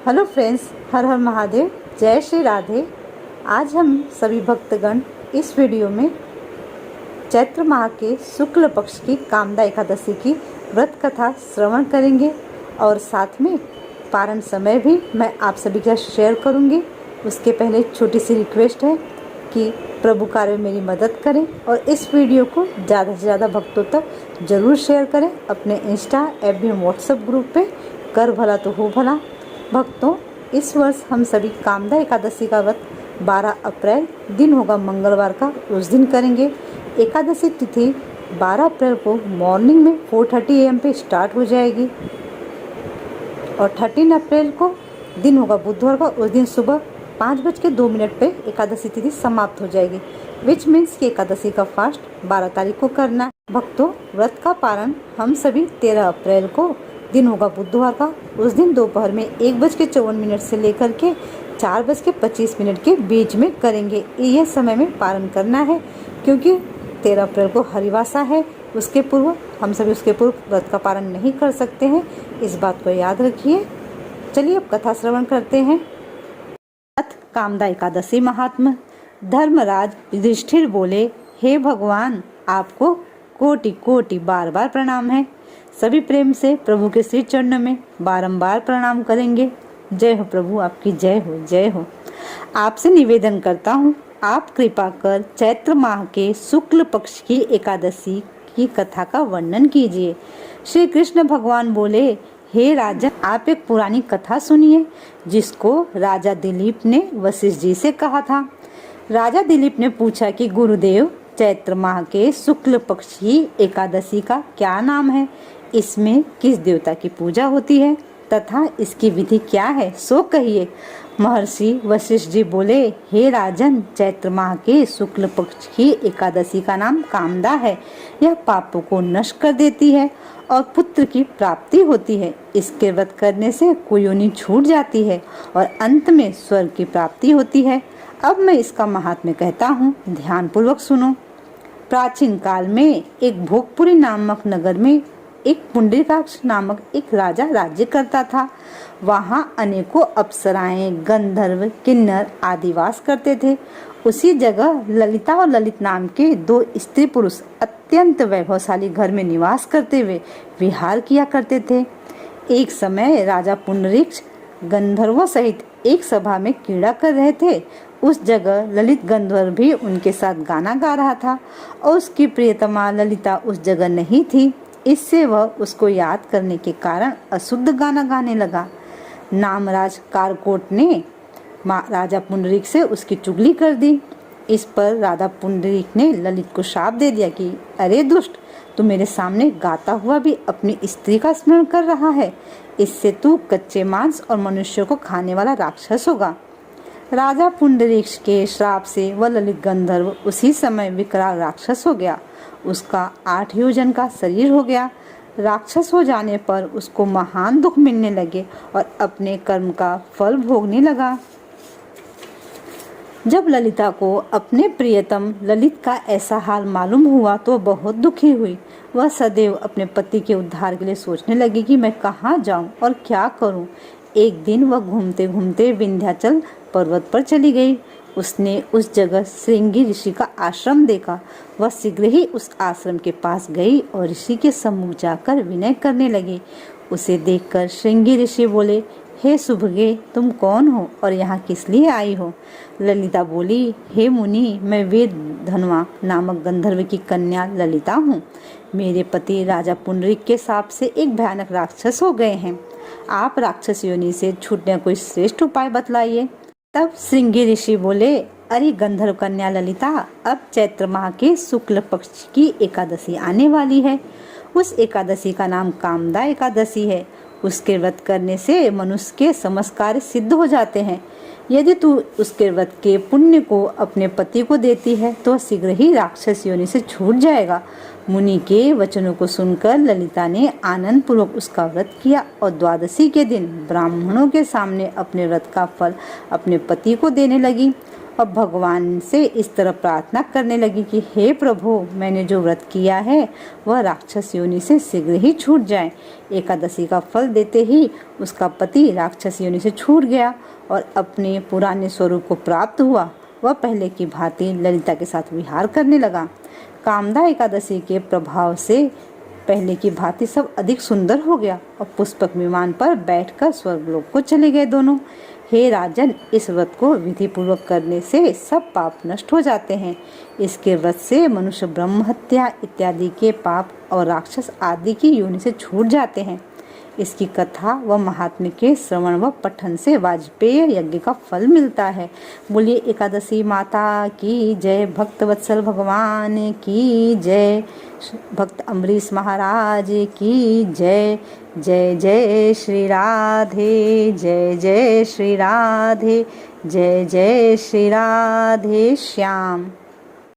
Hello friends, हर हर महादेव, जय श्री राधे। आज हम सभी भक्तगण इस वीडियो में चैत्र माह के शुक्ल पक्ष की कामदा एकादशी की व्रत कथा श्रवण करेंगे और साथ में पारण समय भी मैं आप सभी के साथ शेयर करूंगी। उसके पहले छोटी सी रिक्वेस्ट है कि प्रभु कार्य में मेरी मदद करें और इस वीडियो को ज़्यादा से ज़्यादा भक्तों तक ज़रूर शेयर करें। अपने इंस्टा, एफबी, व्हाट्सएप ग्रुप पे कर भला तो हो भला। भक्तों, इस वर्ष हम सभी कामदा एकादशी का व्रत 12 अप्रैल दिन होगा मंगलवार का, उस दिन करेंगे। एकादशी तिथि 12 अप्रैल को मॉर्निंग में 4:30 AM पे स्टार्ट हो जाएगी और 13 अप्रैल को दिन होगा बुधवार का, उस दिन सुबह 5:02 पे एकादशी तिथि समाप्त हो जाएगी। विच मीन्स कि एकादशी का फास्ट 12 तारीख को करना है। भक्तों, व्रत का पारण हम सभी 13 अप्रैल को दिन होगा बुधवार का, उस दिन दोपहर में 1:54 से लेकर के 4:25 के बीच में करेंगे। यह समय में पारण करना है क्योंकि 13 अप्रैल को हरिवासा है। उसके पूर्व हम सभी उसके पूर्व व्रत का पारण नहीं कर सकते हैं, इस बात को याद रखिए। चलिए अब कथा श्रवण करते हैं। कामदा एकादशी महात्म्य। धर्मराज युधिष्ठिर बोले, हे भगवान, आपको कोटि कोटि बार बार प्रणाम है। सभी प्रेम से प्रभु के श्री चरणों में बारंबार प्रणाम करेंगे। जय हो प्रभु, आपकी जय हो, जय हो। आपसे निवेदन करता हूँ, आप कृपा कर चैत्र माह के शुक्ल पक्ष की एकादशी की कथा का वर्णन कीजिए। श्री कृष्ण भगवान बोले, हे राजन, आप एक पुरानी कथा सुनिए जिसको राजा दिलीप ने वशिष्ठ जी से कहा था। राजा दिलीप ने पूछा कि गुरुदेव, चैत्र माह के शुक्ल पक्ष की एकादशी का क्या नाम है? इसमें किस देवता की पूजा होती है तथा इसकी विधि क्या है, सो कहिए। महर्षि वशिष्ठ जी बोले, हे राजन, चैत्र माह के शुक्ल पक्ष की एकादशी का नाम कामदा है। यह पापों को नष्ट कर देती है और पुत्र की प्राप्ति होती है। इसके व्रत करने से कुयोनि छूट जाती है और अंत में स्वर्ग की प्राप्ति होती है। अब मैं इसका महात्म्य कहता हूँ, ध्यान पूर्वक सुनो। प्राचीन काल में एक भोगपुरी नामक नगर में एक पुंडरीकाक्ष नामक एक राजा राज्य करता था। वहाँ अनेकों अप्सराएं, गंधर्व, किन्नर आदि वास करते थे। उसी जगह ललिता और ललित नाम के 2 स्त्री पुरुष अत्यंत वैभवशाली घर में निवास करते हुए विहार किया करते थे। एक समय राजा पुंडरीक्ष गंधर्वों सहित एक सभा में क्रीड़ा कर रहे थे। उस जगह ललित गंधर्व भी उनके साथ गाना गा रहा था और उसकी प्रियतमा ललिता उस जगह नहीं थी। इससे वह उसको याद करने के कारण अशुद्ध गाना गाने लगा। नामराज कारकोट ने राजा पुंडरीक से उसकी चुगली कर दी। इस पर राजा पुंडरीक ने ललित को शाप दे दिया कि अरे दुष्ट, तू मेरे सामने गाता हुआ भी अपनी स्त्री का स्मरण कर रहा है। इससे तू कच्चे मांस और मनुष्यों को खाने वाला राक्षस होगा। राजा पुंडरीक्ष के श्राप से वह ललित गंधर्व उसी समय विकराल राक्षस हो गया। उसका 8 योजन का शरीर हो गया। राक्षस हो जाने पर उसको महान दुख मिलने लगे और अपने कर्म का फल भोगने लगा। जब ललिता को अपने प्रियतम ललित का ऐसा हाल मालूम हुआ तो बहुत दुखी हुई। वह सदैव अपने पति के उद्धार के लिए सोचने लगी कि मैं कहाँ जाऊं और क्या करूं। एक दिन वह घूमते घूमते विंध्याचल पर्वत पर चली गई। उसने उस जगह श्रृंगी ऋषि का आश्रम देखा। वह शीघ्र ही उस आश्रम के पास गई और ऋषि के सम्मुख जाकर विनय करने लगी। उसे देखकर श्रृंगी ऋषि बोले, हे सुभगे, तुम कौन हो और यहाँ किस लिए आई हो? ललिता बोली, हे मुनि, मैं वेद धनवा नामक गंधर्व की कन्या ललिता हूँ। मेरे पति राजा पुंडरीक के शाप से एक भयानक राक्षस हो गए हैं। आप राक्षस योनि से छूटने का कोई श्रेष्ठ उपाय बतलाइए। तब श्रृंगी ऋषि बोले, अरे गंधर्व कन्या ललिता, अब चैत्र माह के शुक्ल पक्ष की एकादशी आने वाली है। उस एकादशी का नाम कामदा एकादशी है। उसके व्रत करने से मनुष्य के समस्त कार्य सिद्ध हो जाते हैं। यदि तू उसके व्रत के पुण्य को अपने पति को देती है तो शीघ्र ही राक्षस योनि से छूट जाएगा। मुनि के वचनों को सुनकर ललिता ने आनंद पूर्वक उसका व्रत किया और द्वादशी के दिन ब्राह्मणों के सामने अपने व्रत का फल अपने पति को देने लगी और भगवान से इस तरह प्रार्थना करने लगी कि हे प्रभु, मैंने जो व्रत किया है वह राक्षस योनि से शीघ्र ही छूट जाए। एकादशी का फल देते ही उसका पति राक्षस योनि से छूट गया और अपने पुराने स्वरूप को प्राप्त हुआ। वह पहले की भांति ललिता के साथ विहार करने लगा। कामदा एकादशी के प्रभाव से पहले की भांति सब अधिक सुंदर हो गया और पुष्पक विमान पर बैठकर स्वर्गलोक को चले गए दोनों। हे राजन, इस व्रत को विधि पूर्वक करने से सब पाप नष्ट हो जाते हैं। इसके व्रत से मनुष्य ब्रह्म हत्या इत्यादि के पाप और राक्षस आदि की योनि से छूट जाते हैं। इसकी कथा व महात्म्य के श्रवण व पठन से वाजपेय यज्ञ का फल मिलता है। बोलिए एकादशी माता की जय, भक्त वत्सल भगवान की जय, भक्त अम्बरीश महाराज की जय। जय जय श्री राधे, जय जय श्री राधे, जय जय श्री राधे श्याम।